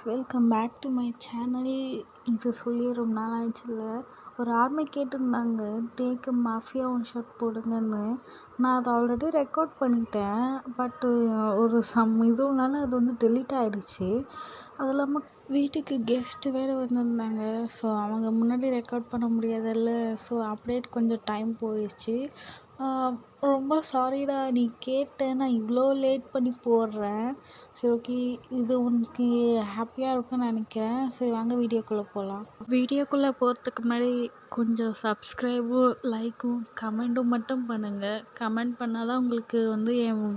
Welcome back to my channel. இது சொல்லி ரொம்ப நாள் ஆயிடுச்சுல்ல. ஒரு ஆர்மி கேட்டிருந்தாங்க, டேக்கு மாஃபியா ஒன் ஷாட் போடுங்கன்னு. நான் அதை ஆல்ரெடி ரெக்கார்ட் பண்ணிட்டேன். பட்டு ஒரு இதுனால அது வந்து டெலீட் ஆகிடுச்சு. அது இல்லாமல் வீட்டுக்கு கெஸ்ட்டு வேறு வந்திருந்தாங்க. ஸோ அவங்க முன்னாடி ரெக்கார்ட் பண்ண முடியாதில்ல. ஸோ அப்டேட் கொஞ்சம் டைம் போயிடுச்சு. ரொம்ப சாரிடா, நீ கேட்ட, நான் இவ்வளோ லேட் பண்ணி போடுறேன். சரி, ஓகே, இது உனக்கு ஹாப்பியாக இருக்குன்னு நினைக்கிறேன். சரி, வாங்க வீடியோக்குள்ளே போகலாம். வீடியோக்குள்ளே போகிறதுக்கு முன்னாடி கொஞ்சம் சப்ஸ்கிரைபும் லைக்கும் கமெண்ட்டும் மட்டும் பண்ணுங்கள். கமெண்ட் பண்ணால் தான் உங்களுக்கு வந்து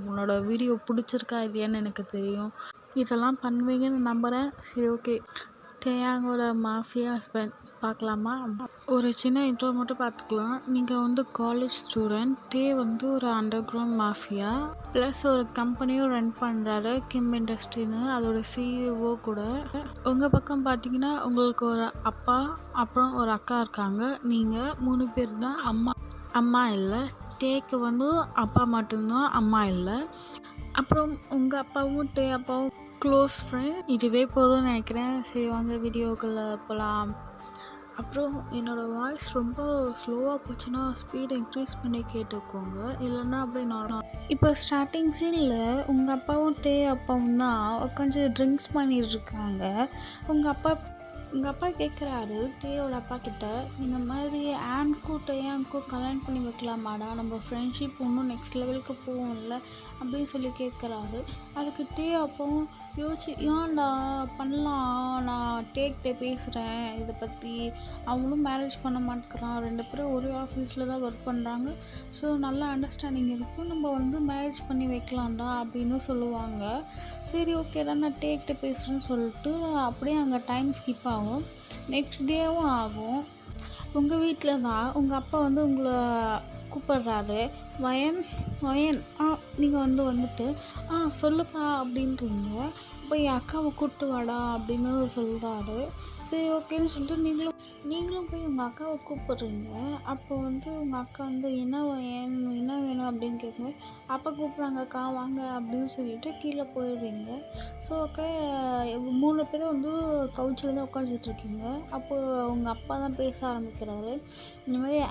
உன்னோட வீடியோ பிடிச்சிருக்கா இல்லையான்னு எனக்கு தெரியும். இதெல்லாம் பண்ணுவீங்கன்னு நம்புகிறேன். சரி, ஓகே, தேயாங்கோட மாஃபியா ஹஸ்பண்ட் பார்க்கலாமா? ஒரு சின்ன இன்ட்ரோ மட்டும் பார்த்துக்கலாம். நீங்கள் வந்து காலேஜ் ஸ்டூடெண்ட். டே வந்து ஒரு அண்டர் கிரவுண்ட் மாஃபியா ப்ளஸ் ஒரு கம்பெனியும் ரன் பண்ணுறாரு, கிம் இண்டஸ்ட்ரின்னு. அதோட சிஇஓ கூட. உங்கள் பக்கம் பார்த்தீங்கன்னா உங்களுக்கு ஒரு அப்பா அப்புறம் ஒரு அக்கா இருக்காங்க. நீங்கள் 3 பேர் தான். அம்மா இல்லை. டேக்கு வந்து அப்பா மட்டும்தான், அம்மா இல்லை. அப்புறம் உங்கள் அப்பாவும் டே அப்பாவும் க்ளோஸ் ஃப்ரெண்ட். இதுவே போதும்னு நினைக்கிறேன். சரி, வாங்க வீடியோக்குள்ளே போகலாம். அப்புறம் என்னோடய வாய்ஸ் ரொம்ப ஸ்லோவாக போச்சுன்னா ஸ்பீடை இன்க்ரீஸ் பண்ணி கேட்டுக்கோங்க, இல்லைன்னா அப்படியே நார்மல். இப்போ ஸ்டார்டிங் சீனில் உங்கள் அப்பாவும் டே அப்பாவும் தான் உட்காந்து ட்ரிங்க்ஸ் பண்ணிட்டுருக்காங்க. உங்கள் அப்பா கேட்குறாரு டேயோட அப்பா கிட்ட, இந்த மாதிரி ஆன்க்கும் டேயான்க்கும் கல்யாணம் பண்ணி வைக்கலாமாடா, நம்ம ஃப்ரெண்ட்ஷிப் இன்னும் நெக்ஸ்ட் லெவலுக்கு போவோம்ல அப்படின்னு சொல்லி கேட்குறாரு. அதுக்கு டே அப்பாவும் யோசிச்சு, ஏன்டா பண்ணலாம், நான் டேக்கிட்ட பேசுகிறேன் இதை பற்றி, அவங்களும் மேரேஜ் பண்ண மாட்டேங்கிறான், 2 பேரும் ஒரே ஆஃபீஸில் தான் ஒர்க் பண்ணுறாங்க, ஸோ நல்லா அண்டர்ஸ்டாண்டிங் இருக்கும், நம்ம வந்து மேரேஜ் பண்ணி வைக்கலாம்டா அப்படின்னு சொல்லுவாங்க. சரி, ஓகேடா, நான் டேக்கிட்ட பேசுகிறேன்னு சொல்லிட்டு அப்படியே அங்கே டைம் ஸ்கிப் ஆகும். நெக்ஸ்ட் டேவும் ஆகும். உங்கள் வீட்டில் தான் உங்கள் அப்பா வந்து உங்களை கூப்பிட்றாரு. வயன் நீங்கள் வந்துட்டு சொல்லுப்பா அப்படின்றீங்க. இப்போ என் அக்காவை கூப்பிட்டு வாடா அப்படின்னு சொல்கிறாரு. சரி, ஓகேன்னு சொல்லிட்டு நீங்களும் போய் உங்கள் அக்காவை கூப்பிட்றீங்க. அப்போ வந்து உங்கள் அக்கா வந்து என்ன வேணும் அப்படின்னு கேட்கும்போது, அப்பா கூப்பிட்றாங்க அக்கா வாங்க அப்படின்னு சொல்லிட்டு கீழே போயிடுறீங்க. ஸோ ஓகே, 3 பேரும் வந்து கவுச்சில் தான் உட்காந்துட்ருக்கீங்க. அப்போது உங்கள் அப்பா தான் பேச ஆரம்பிக்கிறாரு. இந்த மாதிரி,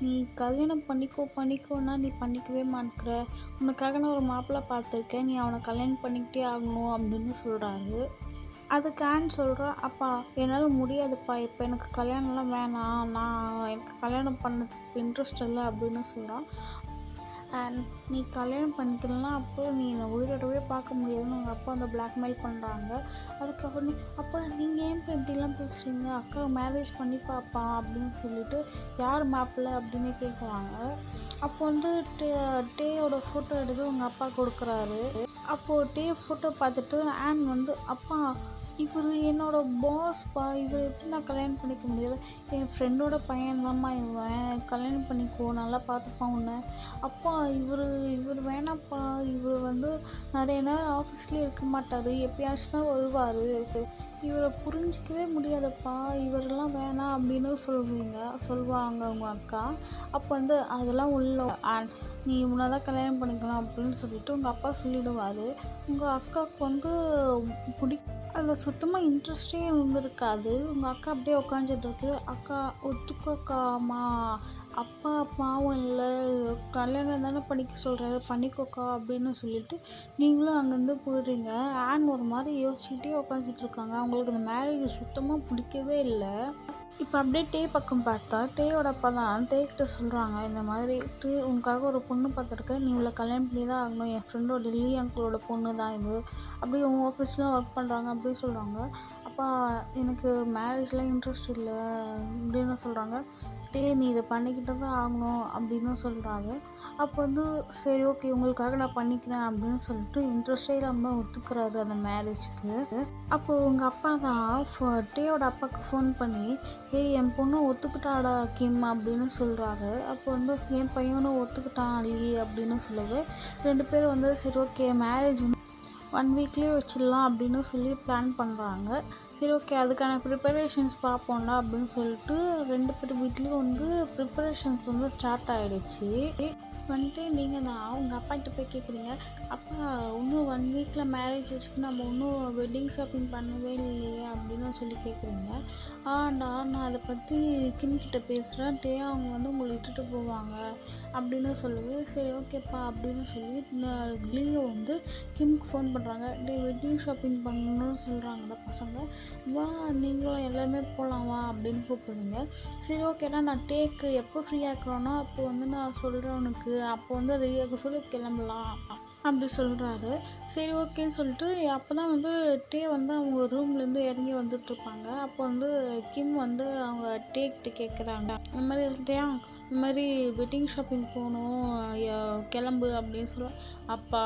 நீ கல்யாணம் பண்ணிக்கோன்னா நீ பண்ணிக்கவே மாட்டேங்கிற, உனக்காக நான் ஒரு மாப்பிள்ளை பார்த்துருக்கேன், நீ அவனை கல்யாணம் பண்ணிக்கிட்டே ஆகணும் அப்படின்னு சொல்கிறாரு. அதுக்கு சொல்கிறா, அப்பா என்னால் முடியாதுப்பா, இப்போ எனக்கு கல்யாணம்லாம் வேணாம், எனக்கு கல்யாணம் பண்ணதுக்கு இன்ட்ரெஸ்ட் இல்லை அப்படின்னு சொல்கிறான். நீ கல்யாணம் பண்ணிக்கலாம், அப்போ நீ என்னை உயிரோடவே பார்க்க முடியாதுன்னு உங்கள் அப்பா வந்து பிளாக்மெயில் பண்ணுறாங்க. அதுக்கப்புறம் அப்போ நீங்கள் ஏன் இப்போ இப்படிலாம் பேசுகிறீங்க, அக்கா மேரேஜ் பண்ணி பார்ப்பான் அப்படின்னு சொல்லிட்டு யார் மாப்பிள்ளை அப்படின்னு கேட்குறாங்க. அப்போ வந்து டேயோட ஃபோட்டோ எடுத்து உங்கள் அப்பா கொடுக்குறாரு. அப்போது டே ஃபோட்டோ பார்த்துட்டு வந்து, அப்பா இவர் என்னோடய பாஸ்ப்பா, இவர் எப்படி நான் கல்யாணம் பண்ணிக்க முடியாது, என் ஃப்ரெண்டோட பையன்தாம்மா இவன், கல்யாணம் பண்ணிக்கோ, நல்லா பார்த்துப்பான் உன்னை. அப்பா இவர் வேணாப்பா, இவர் வந்து நிறைய நேரம் ஆஃபீஸ்லேயே இருக்க மாட்டார், எப்பயாச்சும் தான் வருவார், இவரை புரிஞ்சிக்கவே முடியாதப்பா, இவரெல்லாம் வேணாம் அப்படின்னு சொல்லுவாங்க உங்கள் அக்கா. அப்போ வந்து அதெல்லாம் நீ உன்னை தான் கல்யாணம் பண்ணிக்கலாம் அப்படின்னு சொல்லிட்டு உங்கள் அப்பா சொல்லிவிடுவார். உங்கள் அக்காவுக்கு வந்து அதில் சுத்தமாக இன்ட்ரெஸ்டே இருந்திருக்காது. உங்கள் அக்கா அப்படியே உட்காந்துட்ருக்கு. அக்கா ஒத்துக்கோக்காமா, அப்பா பாவம் இல்லை, கல்யாணம் தானே பண்ணிக்க சொல்கிறாரு, பண்ணிக்கோக்கா அப்படின்னு சொல்லிட்டு நீங்களும் அங்கேருந்து போயிடுறீங்க. ஒரு மாதிரி யோசிச்சுக்கிட்டே உட்காந்துட்ருக்காங்க. அவங்களுக்கு இந்த மேரேஜ் சுத்தமாக பிடிக்கவே இல்லை. இப்போ அப்படியே டே பக்கம் பார்த்தா டேயோட அப்பா தான் டேக்கிட்ட சொல்கிறாங்க, இந்த மாதிரி உனக்காக ஒரு பொண்ணு பார்த்துருக்கேன், நீ இவ்வளோ கல்யாணம் பண்ணி தான் ஆகணும், என் ஃப்ரெண்டோட டெல்லி அங்கிளோட பொண்ணு தான் இது, அப்படியே உங்கள் ஆஃபீஸ்லாம் ஒர்க் பண்ணுறாங்க அப்படின்னு சொல்கிறாங்க. அப்பா எனக்கு மேரேஜ்லாம் இன்ட்ரெஸ்ட் இல்லை அப்படின்னு சொல்கிறாங்க. நீ இதை பண்ணிக்கிட்டு தான் ஆகணும் அப்படின்னு சொல்கிறாங்க. அப்போ வந்து சரி, ஓகே, உங்களுக்காக நான் பண்ணிக்கிறேன் அப்படின்னு சொல்லிட்டு இன்ட்ரெஸ்டே இல்லாமல் ஒத்துக்கிறாரு அந்த மேரேஜுக்கு. அப்போது உங்கள் அப்பா தான் டேயோட அப்பாவுக்கு ஃபோன் பண்ணி, என் பொண்ணு ஒத்துக்கிட்டாடா கிம் அப்படின்னு சொல்கிறாரு. அப்போ வந்து என் பையனும் ஒத்துக்கிட்டான் அள்ளி அப்படின்னு சொல்லவே 2 பேரும் வந்து சரி, ஓகே, மேரேஜ் 1 வீக்லேயே வச்சிடலாம் அப்படின்னு சொல்லி பிளான் பண்ணுறாங்க. சரி, ஓகே, அதுக்கான ப்ரிப்பரேஷன்ஸ் பார்ப்போம்டா அப்படின்னு சொல்லிட்டு 2 பேர் வீட்லேயும் வந்து ப்ரிப்பரேஷன்ஸ் வந்து ஸ்டார்ட் ஆகிடுச்சு. வந்துட்டு நீங்கள் தான் உங்கள் அப்பாகிட்ட போய் கேட்குறீங்க, அப்பா இன்னும் 1 வீக்கில் மேரேஜ் வச்சுக்கு நம்ம இன்னும் வெட்டிங் ஷாப்பிங் பண்ணவே இல்லையே அப்படின்னு சொல்லி கேட்குறீங்க. நான் அதை பற்றி கிட்ட பேசுகிறேன், அவங்க வந்து உங்களை இட்டுட்டு போவாங்க அப்படின்னு சொல்லுவேன். சரி ஓகேப்பா அப்படின்னு சொல்லி லியோ வந்து கிம்க்கு ஃபோன் பண்ணுறாங்க. வெட்டிங் ஷாப்பிங் பண்ணணும்னு சொல்கிறாங்கடா பசங்க, வா நீங்களும் எல்லாருமே போகலாம் வா அப்படின்னு கூப்பிடுவீங்க. சரி ஓகேடா, நான் டேக்கு எப்போ ஃப்ரீயாக இருக்கிறோனோ அப்போ வந்து நான் சொல்கிறேன் உனக்கு, அப்போ வந்து ரெடியாக சொல்லி கிளம்பலாம் அப்படி சொல்கிறாரு. சரி ஓகேன்னு சொல்லிட்டு அப்போ தான் வந்து வந்து அவங்க ரூம்லேருந்து இறங்கி வந்துட்டுருப்பாங்க. அப்போ வந்து கிம் வந்து அவங்க கிட்ட கேட்குறாங்க, இந்த மாதிரி இந்த மாதிரி வெட்டிங் ஷாப்பிங் போகணும் கிளம்பு அப்படின்னு சொல்ல, அப்பா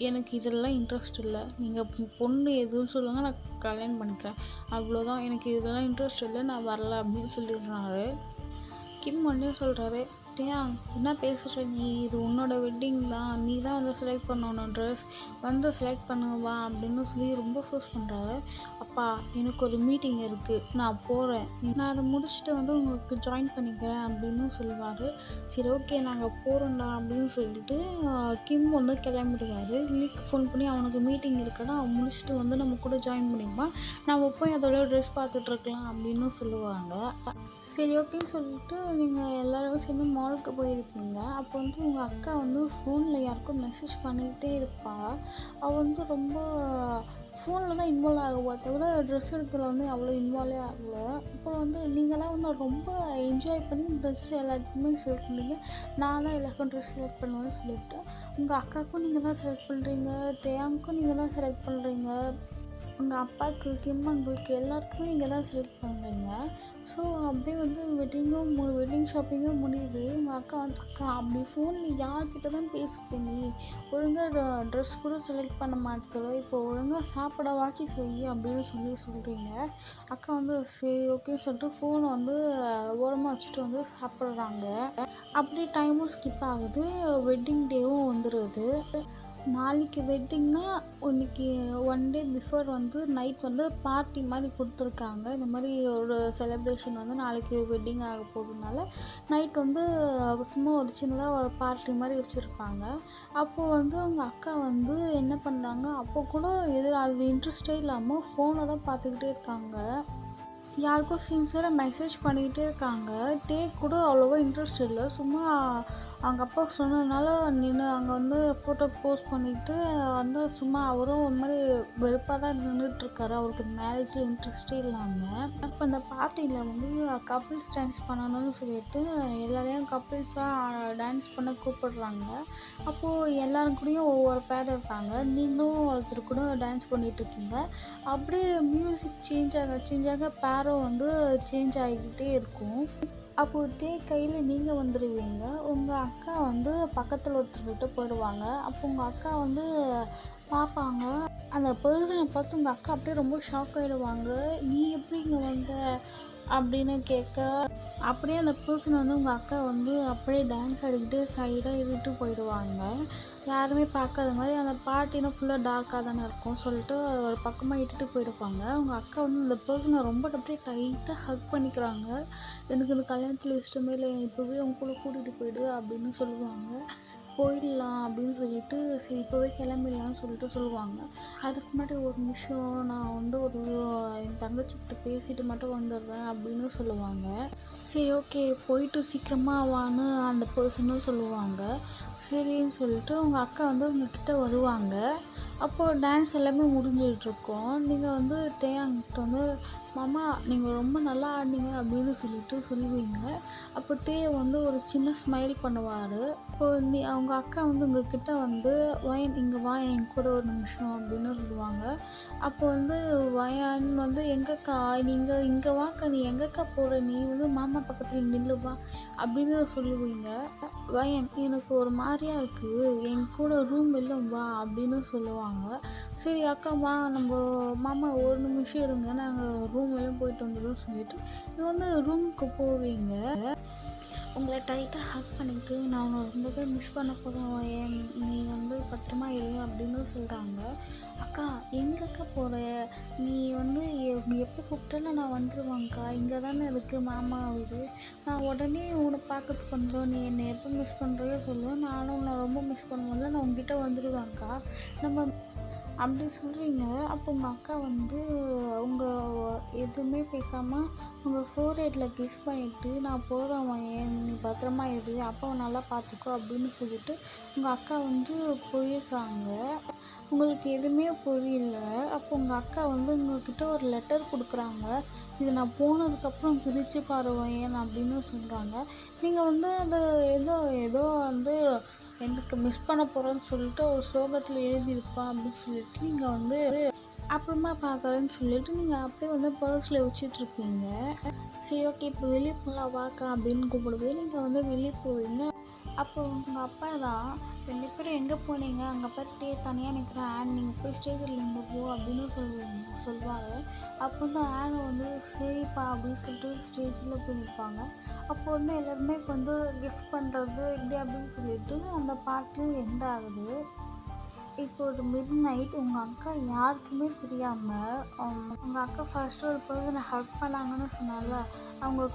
எனக்கு இதெல்லாம் இன்ட்ரெஸ்ட் இல்லை, நீங்கள் பொண்ணு எதுவும் சொல்லுங்கள் நான் கல்யாணம் பண்ணிக்கிறேன், அவ்வளோதான், எனக்கு இதெல்லாம் இன்ட்ரெஸ்ட் இல்லை, நான் வரல அப்படின்னு சொல்லிடுறாரு. கிம் ஒன்றே சொல்கிறாரு, என்ன பேசுகிற நீ, இது உன்னோட வெட்டிங் தான், நீ தான் வந்து செலக்ட் பண்ணணும் ட்ரெஸ், வந்து செலக்ட் பண்ணுவா அப்படின்னு சொல்லி ரொம்ப ஃபோர்ஸ் பண்ணுறாரு. அப்பா எனக்கு ஒரு மீட்டிங் இருக்குது, நான் போகிறேன், நான் அதை முடிச்சுட்டு வந்து உங்களுக்கு ஜாயின் பண்ணிக்கிறேன் அப்படின்னு சொல்லுவார். சரி ஓகே நாங்கள் போகிறோம்டா அப்படின்னு சொல்லிட்டு கிம் வந்து கிளம்பிடுவார். லீக்கு ஃபோன் பண்ணி அவனுக்கு மீட்டிங் இருக்குன்னா அவன் முடிச்சுட்டு வந்து நம்ம கூட ஜாயின் பண்ணிப்பான், நம்ம போய் அதோட ட்ரெஸ் பார்த்துட்ருக்கலாம் அப்படின்னு சொல்லுவாங்க. சரி ஓகேன்னு சொல்லிட்டு நீங்கள் எல்லோரும் சேர்ந்து மாலுக்கு போயிருப்பீங்க. அப்போ வந்து உங்கள் அக்கா வந்து ஃபோனில் யாருக்கும் மெசேஜ் பண்ணிக்கிட்டே இருப்பாள். அவள் வந்து ரொம்ப ஃபோனில் தான் இன்வால்வ் ஆகுவா தவிர ட்ரெஸ் எடுக்கிறதுல வந்து அவ்வளோ இன்வால்வே ஆகலை. அப்புறம் வந்து நீங்களாம் வந்து ரொம்ப என்ஜாய் பண்ணி ட்ரெஸ் எல்லாத்துக்குமே செலக்ட் பண்ணுறீங்க, நான் தான் எல்லாருக்கும் ட்ரெஸ் செலக்ட் பண்ணுவேன்னு சொல்லிவிட்டு உங்கள் அக்காவுக்கும் நீங்கள் தான் செலக்ட் பண்ணுறீங்க, டேயாங்க்கும் நீங்கள் தான் செலக்ட் பண்ணுறீங்க, உங்கள் அப்பாவுக்கு கிம் அங்கிளுக்கு எல்லாருக்குமே நீங்கள் தான் செலக்ட் பண்ணுறீங்க. ஸோ அப்படியே வந்து வெட்டிங் ஷாப்பிங்கும் முடியுது. உங்கள் அக்கா வந்து, அக்கா அப்படி ஃபோனில் யார்கிட்ட தான் பேசிப்பேன், நீ ஒழுங்காக ட்ரெஸ் கூட செலக்ட் பண்ண மாட்டேங்கிற, இப்போ ஒழுங்காக சாப்பிட வாட்சி செய் அப்படின்னு சொல்கிறீங்க. அக்கா வந்து சரி ஓகே சொல்லிட்டு ஃபோனை வந்து ஓரமாக வச்சுட்டு வந்து சாப்பிட்றாங்க. அப்படியே டைமும் ஸ்கிப் ஆகுது, வெட்டிங் டேவும் வந்துடுது. நாளைக்கு வெட்டிங்னா இன்னைக்கு 1 டே பிஃபோர் வந்து நைட் வந்து பார்ட்டி மாதிரி கொடுத்துருக்காங்க. இந்த மாதிரி ஒரு செலிப்ரேஷன் வந்து நாளைக்கு வெட்டிங் ஆக போகிறதுனால நைட் வந்து சும்மா ஒரு சின்னதாக ஒரு பார்ட்டி மாதிரி வச்சுருப்பாங்க. அப்போது வந்து உங்கள் அக்கா வந்து என்ன பண்ணுறாங்க, அப்போ கூட அது இன்ட்ரெஸ்டே இல்லாமல் ஃபோனை தான் பார்த்துக்கிட்டே இருக்காங்க. யாருக்கும் சின்சியராக மெசேஜ் பண்ணிக்கிட்டே இருக்காங்க. கூட அவ்வளோவா இன்ட்ரெஸ்ட் இல்லை, சும்மா அவங்க அப்பா சொன்னதுனால நின்று அங்கே வந்து ஃபோட்டோ போஸ்ட் பண்ணிவிட்டு வந்து சும்மா அவரும் ஒரு மாதிரி வெறுப்பாக தான் நின்றுட்டுருக்காரு, அவருக்கு மேரேஜில் இன்ட்ரெஸ்டே இல்லாமல். அப்போ அந்த பார்ட்டியில் வந்து கப்புள்ஸ் டான்ஸ் பண்ணணும்னு சொல்லிட்டு எல்லாரையும் கப்புள்ஸாக டான்ஸ் பண்ண கூப்பிடுறாங்க. அப்போது எல்லாரும் கூடயும் ஒவ்வொரு பேர் இருக்காங்க, நீங்களும் ஒருத்தர் கூட டான்ஸ் பண்ணிகிட்ருக்கீங்க. அப்படியே மியூசிக் சேஞ்ச் ஆக பேரும் வந்து சேஞ்ச் ஆகிக்கிட்டே இருக்கும். அப்போது கையில் நீங்கள் வந்துடுவீங்க, உங்கள் அக்கா வந்து பக்கத்தில் ஒருத்தர்கிட்ட போயிடுவாங்க. அப்போ உங்கள் அக்கா வந்து பார்ப்பாங்க, அந்த பர்சனை பார்த்து உங்கள் அக்கா அப்படியே ரொம்ப ஷாக் ஆகிடுவாங்க. நீ எப்படி இங்கே வந்த அப்படின்னு கேட்க, அப்படியே அந்த பர்சன் வந்து உங்கள் அக்கா வந்து அப்படியே டான்ஸ் ஆடிக்கிட்டு சைடாக இழுட்டு போயிடுவாங்க. யாருமே பார்க்காத மாதிரி, அந்த பார்ட்டினா ஃபுல்லாக டார்க்காக தானே இருக்கும் சொல்லிட்டு ஒரு பக்கமாக இட்டுட்டு போயிடுவாங்க. உங்கள் அக்கா வந்து அந்த பர்சனை ரொம்ப அப்படியே டைட்டாக ஹக் பண்ணிக்கிறாங்க. எனக்கு இந்த கல்யாணத்தில் இஷ்டமே இல்லை, இப்போவே உங்க கூட கூட்டிகிட்டு போயிடு அப்படின்னு சொல்லுவாங்க. போயிடலாம் அப்படின்னு சொல்லிட்டு சரி இப்போவே கிளம்பிடலான்னு சொல்லிட்டு சொல்லுவாங்க. அதுக்கு முன்னாடி ஒரு நிமிஷம் நான் வந்து என் தங்கச்சிக்கிட்ட பேசிட்டு மட்டும் வந்துடுறேன் அப்படின்னு சொல்லுவாங்க. சரி ஓகே போயிட்டு சீக்கிரமாக வான்னு அந்த பர்சனும் சொல்லுவாங்க. சரின்னு சொல்லிட்டு உங்கள் அக்கா வந்து உங்ககிட்ட வருவாங்க. அப்போது டான்ஸ் எல்லாமே முடிஞ்சிகிட்ருக்கோம். நீங்கள் வந்து டேயாங்கிட்ட வந்து மாமா நீங்கள் ரொம்ப நல்லா ஆடினீங்க அப்படின்னு சொல்லிட்டு சொல்லுவீங்க. அப்போ வந்து ஒரு சின்ன ஸ்மைல் பண்ணுவார். இப்போது அவங்க அக்கா வந்து உங்ககிட்ட வந்து இங்கே வா என் கூட ஒரு நிமிஷம் அப்படின்னு சொல்லுவாங்க. அப்போ வந்து வயான்னு வந்து எங்கக்கா நீங்கள் இங்கே வாக்கா, நீ எங்கக்கா போகிற, நீ வந்து மாமா பக்கத்தில் நில்லு வா அப்படின்னு சொல்லுவீங்க. வயன் எனக்கு ஒரு மாதிரியாக இருக்குது, என் கூட ரூம் வெளில வா அப்படின்னு சொல்லுவாங்க. சரி அக்கா வா நம்ம மாமா ஒரு நிமிஷம் இருங்க, நாங்கள் ரூம் எல்லாம் போயிட்டு வந்துடும் சொல்லிட்டு இது வந்து ரூமுக்கு போவீங்க. உங்களை டைட்டாக ஹக் பண்ணிக்கிட்டு நான் உன்னை ரொம்பவே மிஸ் பண்ண போகிறேன், நீ வந்து பத்திரமா இரு அப்படின்னு சொல்கிறாங்க. அக்கா எங்கக்கா போகிற, நீ வந்து எப்போ கூப்பிட்டாலும் நான் வந்துடுவேங்க்கா, இங்கே தானே இருக்குது மாமா வீடு, நான் உடனே உன்னை பார்க்கறதுக்கு வந்துடும், நீ என்னை எப்போ மிஸ் பண்ணுறியோ சொல்லுவேன், நானும் உன்னை ரொம்ப மிஸ் பண்ணுவேன்ல, நான் உங்ககிட்ட வந்துடுவேங்க்கா நம்ம அப்படி சொல்கிறீங்க. அப்போ உங்கள் அக்கா வந்து உங்கள் எதுவுமே பேசாமல் உங்கள் ஃபோர்ஹெட்டில் கிஸ் பண்ணிவிட்டு நான் போகிறேன், நீ பத்திரமா இரு, அப்பாவை நல்லா பார்த்துக்கோ அப்படின்னு சொல்லிட்டு உங்கள் அக்கா வந்து போயிடுறாங்க. உங்களுக்கு எதுவுமே புரியல. அப்போ உங்கள் அக்கா வந்து உங்கள்கிட்ட ஒரு லெட்டர் கொடுக்குறாங்க. இது நான் போனதுக்கப்புறம் பிரித்து பாருவேன் அப்படின்னு சொல்கிறாங்க. நீங்கள் வந்து அது ஏதோ ஏதோ வந்து எனக்கு மிஸ் பண்ண போகிறேன்னு சொல்லிட்டு ஒரு சோகத்தில் எழுதியிருப்பா அப்படின்னு சொல்லிட்டு நீங்கள் வந்து அப்புறமா பார்க்குறேன்னு சொல்லிட்டு நீங்கள் அப்படியே வந்து பர்ஸில் வச்சிட்ருப்பீங்க. சரி ஓகே இப்போ வெளியே போகலாம் வாக்கா அப்படின்னு கூப்பிடும்போது நீங்கள் வந்து வெளியே போவீங்க. அப்போ உங்கள் அப்பா தான் 2 பேரும் எங்கே போனீங்க, அங்கே பார்த்துட்டே தனியாக நிற்கிறேன், நீங்கள் போய் ஸ்டேஜில் நின்று போ அப்படின்னு சொல்லுவார். அப்போ வந்து ஆன் வந்து சரிப்பா அப்படின்னு சொல்லிட்டு ஸ்டேஜில் போய் நிற்பாங்க. அப்போ வந்து எல்லாருமே வந்து கிஃப்ட் பண்ணுறது இப்படி அப்படின்னு சொல்லிட்டு அந்த பாட்டு எண்ட் ஆகுது. இப்போ ஒரு மிட் நைட் உங்கள் அக்கா யாருக்குமே தெரியாமல் உங்கள் அக்கா ஃபர்ஸ்ட்டு ஒரு பர்சனை ஹக் பண்ணாங்கன்னு சொன்னால அவங்க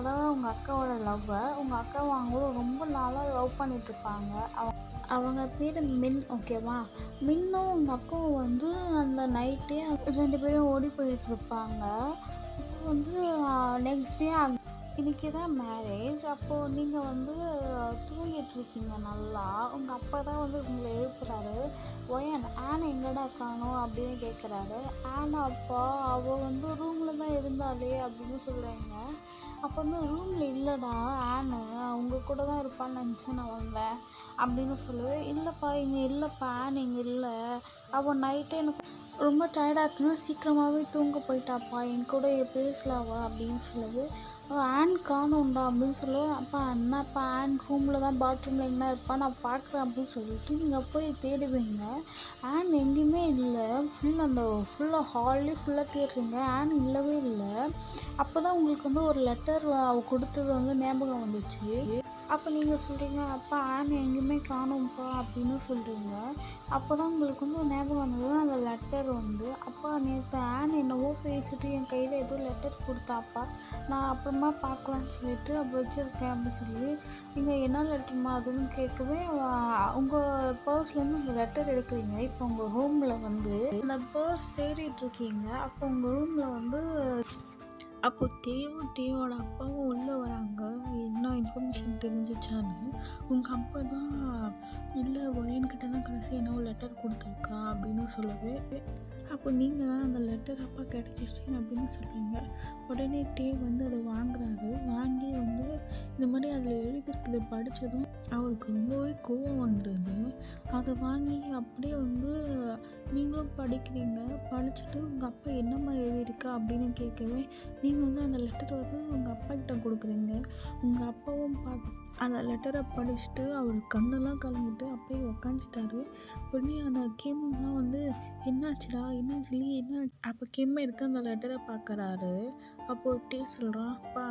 தான் உங்கள் அக்காவோட லவ்வை. உங்கள் அக்காவை அவங்க ரொம்ப நாளாக லவ் பண்ணிகிட்ருப்பாங்க. அவங்க பேர் மின், ஓகேவா? மின்னும் உங்கள் அக்காவும் வந்து அந்த நைட்டே 2 பேரும் ஓடி போயிட்டுருப்பாங்க. இப்போ வந்து நெக்ஸ்ட் டே இன்றைக்கி தான் மேரேஜ். அப்போது நீங்கள் வந்து தூங்கிட்டுருக்கீங்க நல்லா. உங்கள் அப்பா தான் வந்து உங்களை எழுப்புறாரு. ஒயன் ஆனை எங்கடா காணோம் அப்படின்னு கேட்குறாரு. ஆனா அப்பா அவள் வந்து ரூமில் தான் இருந்தாளே அப்படின்னு சொல்கிறாங்க. அப்போ வந்து ரூமில் இல்லைடா ஆனு, அவங்க கூட தான் இருப்பான்னு நினச்சி நான் வந்தேன் அப்படின்னு சொல்லுவேன். இல்லைப்பா இங்கே இல்லைப்பா ஆன் இங்கே இல்லை, அவள் நைட்டே எனக்கு ரொம்ப டயர்டாக இருக்குன்னா சீக்கிரமாகவே தூங்க போயிட்டாப்பா, என் கூட பேசலாவா அப்படின்னு சொல்லுது. ஆன் காணோம்டா அப்படின்னு சொல்லுவேன். அப்பா என்னப்பா ஆன் ரூமில் தான் பாத்ரூமில் என்ன இருப்பா நான் பார்க்குறேன் அப்படின்னு சொல்லிட்டு நீங்கள் போய் தேடுவீங்க. ஆன் எங்கேயுமே இல்லை. ஃபுல்லாக ஹால்லே ஃபுல்லாக தேடுறீங்க, ஆன் இல்லவே இல்லை. அப்போ தான் உங்களுக்கு வந்து ஒரு லெட்டர் அவள் கொடுத்தது வந்து ஞாபகம் வந்துச்சு. அப்போ நீங்கள் சொல்கிறீங்க அப்பா ஆன் எங்கேயுமே காணோம்ப்பா அப்படின்னு சொல்கிறீங்க. அப்போ தான் உங்களுக்கு வந்து ஒரு ஞாபகம் வந்தது அந்த லெட்டர் வந்து. அப்பா நேற்று ஆன் என்னவோ பேசிட்டு என் கையில் ஏதோ லெட்டர் கொடுத்தாப்பா, நான் அப்புறமா பார்க்கலான்னு சொல்லிட்டு அப்போ வச்சுருக்கேன் அப்படின்னு சொல்லி நீங்கள் என்ன லெட்டர்மா அதுன்னு கேட்கவே உங்கள் பர்ஸ்லேருந்து உங்கள் லெட்டர் எடுக்கிறீங்க. இப்போ உங்கள் ரூமில் வந்து அந்த பர்ஸ் தேடிட்டுருக்கீங்க. அப்போ உங்கள் ரூமில் வந்து அப்போ தேவோட அப்பாவும் உள்ளே வராங்க. என்ன இன்ஃபர்மேஷன் தெரிஞ்சிச்சான்னு உங்கள் அப்பா தான் இல்லை ஒயன்கிட்ட தான் கடைசி என்னவோ லெட்டர் கொடுத்துருக்கா அப்படின்னு சொல்லவே, அப்போ நீங்கள் தான் அந்த லெட்டர் அப்பா கிடச்சிருச்சு அப்படின்னு சொல்கிறீங்க. உடனே வந்து அதை வாங்குறாரு. வாங்கி வந்து இந்த மாதிரி அதில் எழுதியிருக்குது படித்ததும் அவருக்கு ரொம்பவே கோவம் வந்துடுது. அதை வாங்கி அப்படியே வந்து நீங்களும் படிக்கிறீங்க. படிச்சுட்டு உங்கள் அப்பா என்னம்மா எழுதியிருக்கா அப்படின்னு கேட்கவே நீங்கள் வந்து அந்த லெட்டரை வந்து உங்கள் அப்பா கிட்ட கொடுக்குறீங்க. உங்கள் அப்பாவும் பார்த்து அந்த லெட்டரை படிச்சுட்டு அவர் கண்ணெல்லாம் கலங்கிட்டு அப்படியே உக்காந்துட்டாரு. உடனே அந்த தான் வந்து என்னாச்சுடா என்னாச்சு என்ன, அப்போ எடுத்து அந்த லெட்டரை பார்க்குறாரு. அப்போ சொல்கிறான், அப்பா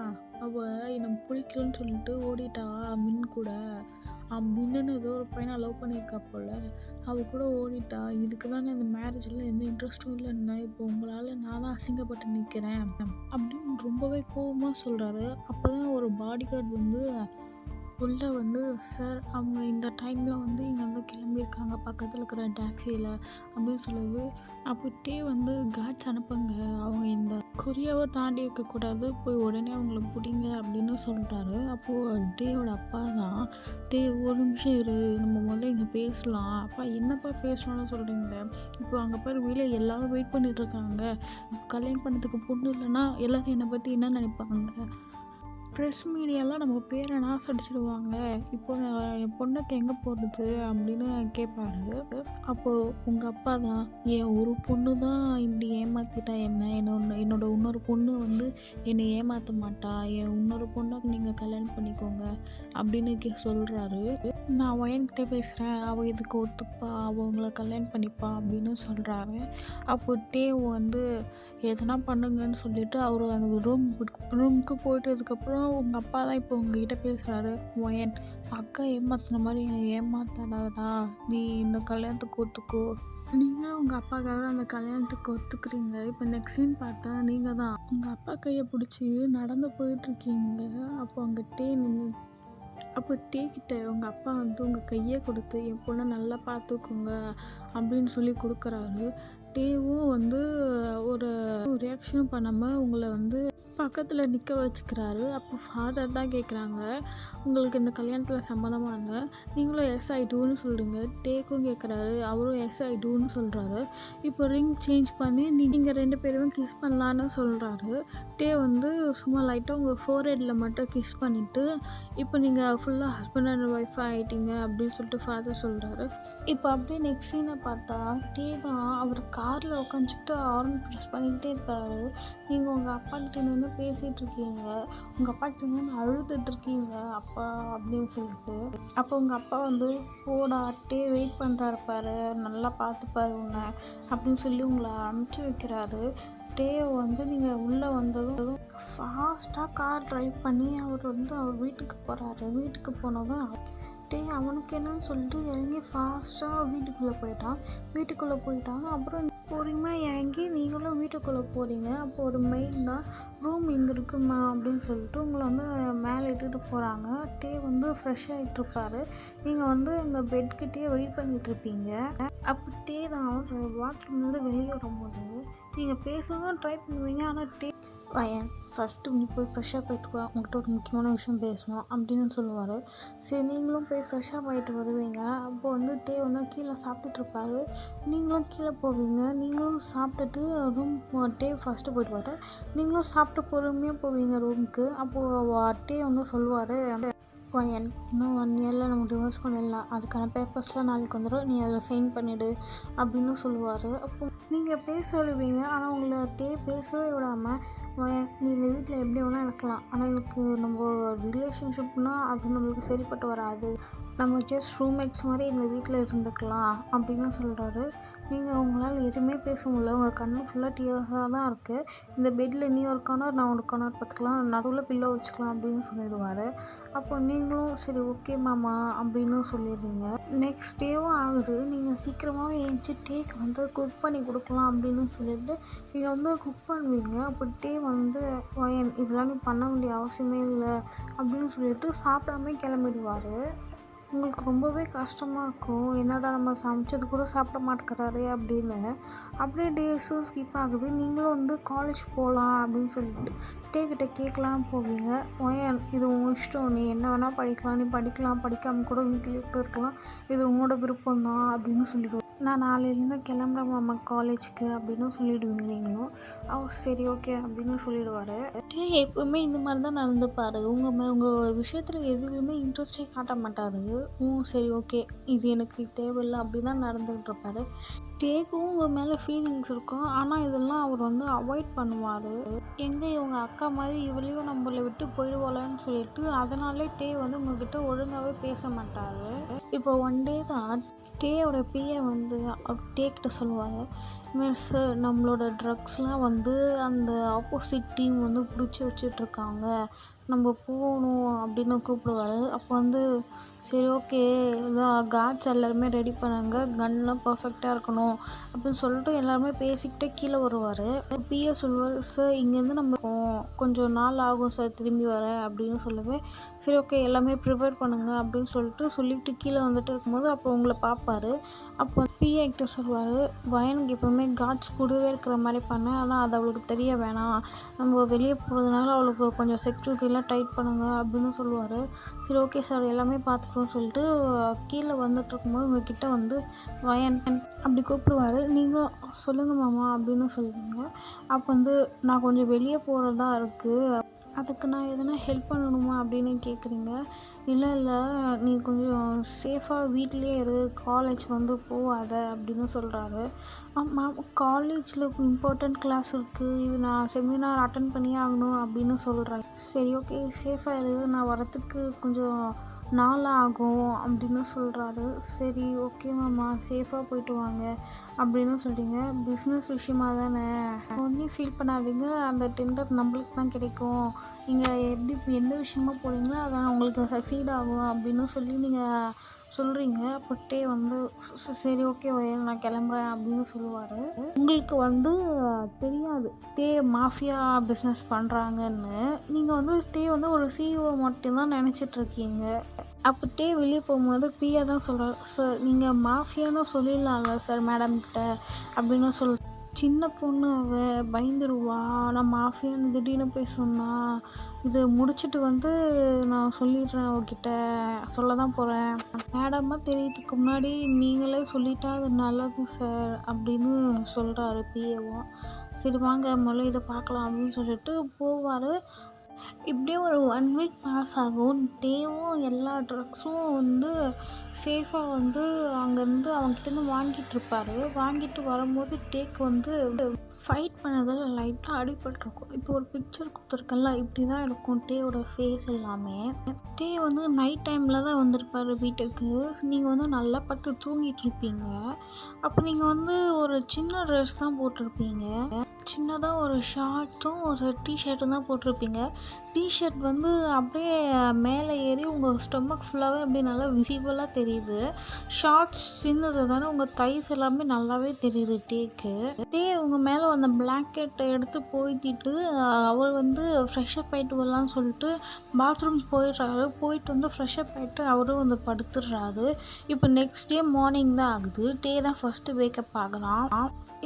அவள் என்னை பிடிக்கலன்னு சொல்லிட்டு ஓடிட்டா மின் கூட, மின்னு ஏதோ ஒரு பையனை லவ் பண்ணியிருக்கா போல், அவள் கூட ஓடிட்டா, இதுக்கு தான் அந்த மேரேஜில் எந்த இன்ட்ரெஸ்ட்டும் இல்லைன்னா இப்போ உங்களால் நான் தான் அசிங்கப்பட்டு நிற்கிறேன் அப்படின்னு ரொம்பவே கோபமாக சொல்கிறாரு. அப்போ தான் ஒரு பாடி கார்டு வந்து உள்ளே வந்து சார் அவங்க இந்த டைமில் வந்து இங்கே வந்து கிளம்பியிருக்காங்க பக்கத்தில் இருக்கிற டாக்ஸியில் அப்படின்னு சொல்லவே, அப்போட்டே வந்து கார்ட்ஸ் அனுப்புங்க, அவங்க இந்த கொரியாவை தாண்டி இருக்கக்கூடாது, போய் உடனே அவங்கள பிடிங்க அப்படின்னு சொல்கிறாரு. அப்போது டேயோட அப்பா தான், ஒரு நிமிஷம் இரு, நம்ம முதல்ல இங்கே பேசலாம். அப்பா என்னப்பா பேசலாம்னு சொல்கிறீங்க, இப்போ அங்கே பாரு வீட்டில் எல்லோரும் வெயிட் பண்ணிகிட்ருக்காங்க, கல்யாணம் பண்ணதுக்கு பொண்ணு இல்லைன்னா எல்லோரும் என்னை பற்றி என்ன நினைப்பாங்க, ப்ரெஸ் மீடியாலாம் நம்ம பேரை நாசடிச்சிடுவாங்க, இப்போ என் பொண்ணுக்கு எங்கே போகிறது அப்படின்னு கேட்பாரு. அப்போது உங்கள் அப்பா தான், என் ஒரு பொண்ணு தான் இப்படி ஏமாற்றிட்டா என்னோட இன்னொரு பொண்ணு வந்து என்னை ஏமாற்ற மாட்டா, என் இன்னொரு பொண்ணை நீங்கள் கல்யாணம் பண்ணிக்கோங்க அப்படின்னு சொல்கிறாரு. நான் ஒயன்கிட்ட பேசுகிறேன், அவள் இதுக்கு ஒத்துப்பா, அவள் உங்களை கல்யாணம் பண்ணிப்பா அப்படின்னு சொல்கிறாரு. அப்போ வந்து எதனா பண்ணுங்கன்னு சொல்லிட்டு அவர் அந்த ரூமுக்கு போயிட்டதுக்கப்புறம் உங்கள் அப்பா தான் இப்போ உங்ககிட்ட பேசுகிறாரு. ஒயன் அக்கா ஏமாத்துன மாதிரி என்னை ஏமாத்தாடாதடா, நீ இந்த கல்யாணத்துக்கு ஒத்துக்கோ. நீங்களும் உங்கள் அப்பாக்காக அந்த கல்யாணத்துக்கு ஒத்துக்கிறீங்க. இப்போ நெக்ஸ்ட் சீன் பார்த்தா நீங்கள் தான் உங்கள் அப்பா கையை பிடிச்சி நடந்து போயிட்டுருக்கீங்க. அப்போ அங்கே டே நின்று அப்போ டே கிட்ட உங்கள் அப்பா வந்து உங்கள் கையை கொடுத்து என் பொண்ணை நல்லா பார்த்துக்கோங்க அப்படின்னு சொல்லி கொடுக்குறாரு. டேவும் வந்து ஒரு ரியாக்ஷனும் பண்ணாமல் உங்களை வந்து பக்கத்தில் நிற்க வச்சுக்கிறாரு. அப்போ ஃபாதர் தான் கேட்குறாங்க, உங்களுக்கு இந்த கல்யாணத்தில் சம்மதமானு? நீங்களும் எஸ் ஐ டூன்னு சொல்கிறீங்க. டேக்கும் கேட்குறாரு, அவரும் எஸ் ஐ டூன்னு சொல்கிறாரு. இப்போ ரிங் சேஞ்ச் பண்ணி நீங்கள் 2 பேரும் கிஸ் பண்ணலான்னு சொல்கிறாரு. டே வந்து சும்மா லைட்டாக உங்கள் ஃபோர்ஹெட்டில் மட்டும் கிஸ் பண்ணிவிட்டு இப்போ நீங்கள் ஃபுல்லாக ஹஸ்பண்ட் அண்ட் ஒய்ஃபாக ஆகிட்டீங்க அப்படின்னு சொல்லிட்டு ஃபாதர் சொல்கிறாரு. இப்போ அப்படியே நெக்ஸ்ட் சீனை பார்த்தா டே தான் அவர் காரில் உட்காந்துக்கிட்டு ஹார்ன் ப்ரெஸ் பண்ணிக்கிட்டே இருக்காரு. நீங்கள் உங்கள் அப்பா கிட்ட நின்று பேசிகிட்டு இருக்கீங்க, உங்கள் அப்பா கிட்ட நின்று அழுதுட்டு இருக்கீங்க அப்பா அப்படின்னு சொல்லிட்டு. அப்போ உங்கள் அப்பா வந்து போடா டே வெயிட் பண்ணுறாரு பாரு, நல்லா பார்த்துப்பாரு உன்னை அப்படின்னு சொல்லி உங்களை அனுப்பிச்சி வைக்கிறாரு. டே வந்து நீங்கள் உள்ளே வந்ததும் ஃபாஸ்ட்டாக கார் ட்ரைவ் பண்ணி அவர் வந்து அவர் வீட்டுக்கு போகிறாரு. வீட்டுக்கு போனதும் டே அவனுக்கு என்னன்னு சொல்லிட்டு இறங்கி ஃபாஸ்ட்டாக வீட்டுக்குள்ளே போயிட்டான். அப்புறம் பொறுமையாக இறங்கி நீங்களும் வீட்டுக்குள்ளே போகிறீங்க. அப்போ ஒரு மெயில் தான், ரூம் இங்கே இருக்குமா அப்படின்னு சொல்லிட்டு உங்களை வந்து மேலே இட்டுட்டு போகிறாங்க. டே வந்து ஃப்ரெஷ் ஆகிட்டுருப்பாரு. நீங்கள் வந்து எங்கள் பெட்கிட்டே வெயிட் பண்ணிகிட்ருப்பீங்க. அப்போ டே தான் பாத்ரூம்லேருந்து வெளியே வரும்போது நீங்கள் பேசவும் ட்ரை பண்ணுவீங்க. ஆனால் டே வயன் ஃபஸ்ட்டு நீ போய் ஃப்ரெஷ்ஷாக போயிட்டு வா, உங்கள்கிட்ட ஒரு முக்கியமான விஷயம் பேசணும் அப்படின்னு சொல்லுவார். சரி நீங்களும் போய் ஃப்ரெஷ்ஷாக போயிட்டு வருவீங்க. அப்போ வந்து டே வந்து கீழே சாப்பிட்டுட்ருப்பாரு. நீங்களும் கீழே போவீங்க. நீங்களும் சாப்பிட்டுட்டு ரூம் டே ஃபஸ்ட்டு போயிடுவார். நீங்களும் சாப்பிட்டு பொறுமையாக போவீங்க ரூமுக்கு. அப்போது டே வந்து சொல்லுவார், வயன் இன்னும் 1 இயரில் நம்ம டிவோர்ஸ் பண்ணிடலாம், அதுக்கான பேப்பர்ஸ்லாம் நாளைக்கு வந்துடும், நீ அதில் சைன் பண்ணிவிடு அப்படின்னு சொல்லுவார். அப்போ நீங்கள் பேச விடுவீங்க. ஆனால் உங்களை டே பேசவே விடாமல், வயன் நீ இந்த வீட்டில் எப்படி வேணால் இருக்கலாம், ஆனால் எனக்கு நம்ம ரிலேஷன்ஷிப்னால் அது நம்மளுக்கு சரிப்பட்டு வராது, நம்ம ஜஸ்ட் ரூம்மேட்ஸ் மாதிரி இந்த வீட்டில் இருந்துக்கலாம் அப்படின்னு சொல்கிறாரு. நீங்கள் உங்களால் எதுவுமே பேச முடியல, உங்கள் கண்ணு ஃபுல்லாக டியர்ஸாக தான் இருக்குது. இந்த பெட்டில் நீ ஒரு கார்னர் நான் ஒரு கார்னர் பார்த்துக்கலாம், நடுவில் பில்லோ வச்சுக்கலாம் அப்படின்னு சொல்லிடுவார். அப்போ நீங்களும் சரி ஓகே மாமா அப்படின்னு சொல்லிடுறீங்க. நெக்ஸ்ட் டேவும் ஆகுது. நீங்கள் சீக்கிரமாகவே எழுந்துச்சி டேக்கு வந்து குக் பண்ணி கொடுக்கலாம் அப்படின்னு சொல்லிட்டு நீங்கள் வந்து குக் பண்ணுவீங்க. அப்போ டே வந்து வயன் இதெல்லாம் நீ பண்ண வேண்டிய அவசியமே இல்லை அப்படின்னு சொல்லிட்டு சாப்பிடாமே கிளம்பிடுவார். உங்களுக்கு ரொம்பவே கஷ்டமாக இருக்கும், என்னடா நம்ம சமைச்சது கூட சாப்பிட மாட்டேங்கிறாரே அப்படின்னு. அப்படியே டேஸும் ஸ்கிப் ஆகுது. நீங்களும் வந்து காலேஜ் போகலாம் அப்படின்னு சொல்லிட்டு டேக்கிட்ட கேட்கலாம் போவீங்க. ஒயன் இது உன் இஷ்டம், நீ என்ன வேணால் படிக்கலாம், நீ படிக்கலாம் படிக்காமல் கூட வீட்டிலே கூட இருக்கலாம், இது உன்னோட விருப்பம் தான் அப்படின்னு சொல்லிடுவோம். நான் நாளையிலேருந்து கிளம்புறேன் மாமா காலேஜுக்கு அப்படின்னு சொல்லிவிடுவீங்க. நீங்களும் அவர் சரி ஓகே அப்படின்னு சொல்லிடுவார். டே எப்போவுமே இந்த மாதிரி தான் நடந்துப்பார். உங்கள் விஷயத்தில் எதுலேயுமே இன்ட்ரெஸ்டே காட்ட மாட்டார். சரி ஓகே இது எனக்கு தேவையில்லை அப்படி தான் நடந்துகிட்டு இருப்பார். டேக்கும் உங்கள் மேலே ஃபீலிங்ஸ் இருக்கும், ஆனால் இதெல்லாம் அவர் வந்து அவாய்ட் பண்ணுவார். எங்கே இவங்க அக்கா மாதிரி இவளையும் நம்மளை விட்டு போயிடுவாளான்னு சொல்லிட்டு அதனாலே டே வந்து உங்ககிட்ட ஒழுங்காகவே பேச மாட்டார். இப்போ ஒன் டே தான் டேயோட பிஏ வந்து டேக்கிட்ட சொல்லுவாங்க, இதுமாரி சார் நம்மளோட ட்ரக்ஸ்லாம் வந்து அந்த ஆப்போசிட் டீம் வந்து பிடிச்சி வச்சிட்ருக்காங்க, நம்ம போகணும் அப்படின்னு கூப்பிடுவார். அப்போ வந்து சரி ஓகே இதான் கார்ட்ஸ் எல்லாருமே ரெடி பண்ணாங்க, கன்லாம் பர்ஃபெக்டாக இருக்கணும் அப்படின்னு சொல்லிட்டு எல்லாருமே பேசிக்கிட்டே கீழே வருவார். பிஏ சொல்லுவார், சார் இங்கேருந்து நம்ம கொஞ்சம் நாள் ஆகும் சார் திரும்பி வர அப்படின்னு சொல்லவே சரி ஓகே எல்லாமே ப்ரிப்பேர் பண்ணுங்கள் அப்படின்னு சொல்லிட்டு கீழே வந்துட்டு இருக்கும்போது அப்போ உங்களை பார்ப்பார். அப்போ பிஏ கிட்ட சொல்லுவார், வயனுக்கு எப்போவுமே கார்ட்ஸ் கூடவே இருக்கிற மாதிரி பண்ணேன், ஆனால் அது அவளுக்கு தெரிய வேணாம், நம்ம வெளியே போகிறதுனால அவளுக்கு கொஞ்சம் செக்யூரிட்டிலாம் டைட் பண்ணுங்க அப்படின்னு சொல்லுவார். சரி ஓகே சார் எல்லாமே பார்த்துக்கணும்னு சொல்லிட்டு கீழே வந்துட்டு இருக்கும்போது உங்ககிட்ட வந்து வயன் அப்படி கூப்பிடுவார். நீங்களும் சொல்லுங்கள் மாமா அப்படின்னு சொல்லுவீங்க. அப்போ வந்து நான் கொஞ்சம் வெளியே போகிறதா இருக்குது, அதுக்கு நான் எதனா ஹெல்ப் பண்ணணுமா அப்படின்னு கேட்குறீங்க. இல்லை நீ கொஞ்சம் சேஃபாக வீட்டிலே இரு, காலேஜ் வந்து போகாத அப்படின்னு சொல்கிறாரு. மேம் காலேஜில் இம்பார்ட்டண்ட் கிளாஸ் இருக்குது, நான் செமினார் அட்டன் பண்ணியே ஆகணும் அப்படின்னு சொல்கிறேன். சரி ஓகே சேஃபாக இரு, நான் வரத்துக்கு கொஞ்சம் நாள் ஆகும் அப்படின்னு சொல்கிறாரு. சரி ஓகே மாமா, சேஃபாக போயிட்டு வாங்க அப்படின்னு சொல்கிறீங்க. பிஸ்னஸ் விஷயமா தானே, ஒன்றும் ஃபீல் பண்ணாதீங்க, அந்த டெண்டர் நம்மளுக்கு தான் கிடைக்கும், நீங்கள் எப்படி எந்த விஷயமா போகிறீங்களோ அதான் உங்களுக்கு சக்சீட் ஆகும் அப்படின்னு சொல்லி நீங்கள் சொல்கிறீங்க. பட்டே வந்து சரி ஓகே வயல் நான் கிளம்புறேன் அப்படின்னு சொல்லுவார். உங்களுக்கு வந்து தெரியாது டே மாஃபியா பிஸ்னஸ் பண்ணுறாங்கன்னு. நீங்கள் வந்து டே வந்து ஒரு சிஇஓ மட்டும்தான் நினச்சிட்ருக்கீங்க. அப்போ டே வெளியே போகும்போது பியா தான் சொல்கிறார், சார் நீங்கள் மாஃபியான்னு சொல்லிடலாம்ல சார் மேடம்கிட்ட அப்படின்னு சின்ன பொண்ணு அவள் பயந்துருவா, நான் மாஃபியான்னு திடீர்னு போய் சொன்னால் இதை முடிச்சுட்டு வந்து நான் சொல்லிடுறேன், அவகிட்ட சொல்ல தான் போகிறேன், மேடமாக தெரியறதுக்கு முன்னாடி நீங்களே சொல்லிட்டா அது நல்லது சார் அப்படின்னு சொல்கிறாரு பிஏவும். சரி வாங்க முதல்ல இதை பார்க்கலாம் அப்படின்னு சொல்லிட்டு போவார். இப்படியே ஒரு 1 வீக் பாஸ் ஆகும். டேவும் எல்லா ட்ரக்ஸும் வந்து சேஃபாக வந்து அங்கேருந்து அவங்ககிட்டேருந்து வாங்கிட்டு வாங்கிட்டு வரும்போது டேக்கு வந்து ஃபைட் பண்ணதில் லைட்டாக அடிபட்டிருக்கும். இப்போ ஒரு பிக்சர் கொடுத்துருக்கேன்ல, இப்படி தான் இருக்கும் டேவோட ஃபேஸ் எல்லாமே. டே வந்து நைட் டைமில் தான் வந்திருப்பார் வீட்டுக்கு. நீங்கள் வந்து நல்லா படுத்து தூங்கிட்டுருப்பீங்க. அப்போ நீங்கள் வந்து ஒரு சின்ன ட்ரெஸ் தான் போட்டிருப்பீங்க. சின்னதாக ஒரு ஷார்ட்ஸும் ஒரு டிஷர்ட்டும் தான் போட்டிருப்பீங்க. டிஷர்ட் வந்து அப்படியே மேலே ஏறி உங்கள் ஸ்டொமக் ஃபுல்லாகவே அப்படியே நல்லா விசிபிளாக தெரியுது. ஷார்ட்ஸ் சின்னது தானே, உங்கள் தைஸ் எல்லாமே நல்லாவே தெரியுது டேக்கு. டே உங்கள் மேலே அந்த பிளாங்கெட்டை எடுத்து போய்த்திட்டு அவர் வந்து ஃப்ரெஷ்அப் ஆகிட்டு வரலான்னு சொல்லிட்டு பாத்ரூம் போயிடுறாரு. போயிட்டு வந்து ஃப்ரெஷ்அப் ஆகிட்டு அவரும் வந்து படுத்துடுறாரு. இப்போ நெக்ஸ்ட் டே மார்னிங் தான் ஆகுது. டே தான் ஃபஸ்ட்டு வேக்கப் ஆகுறான்.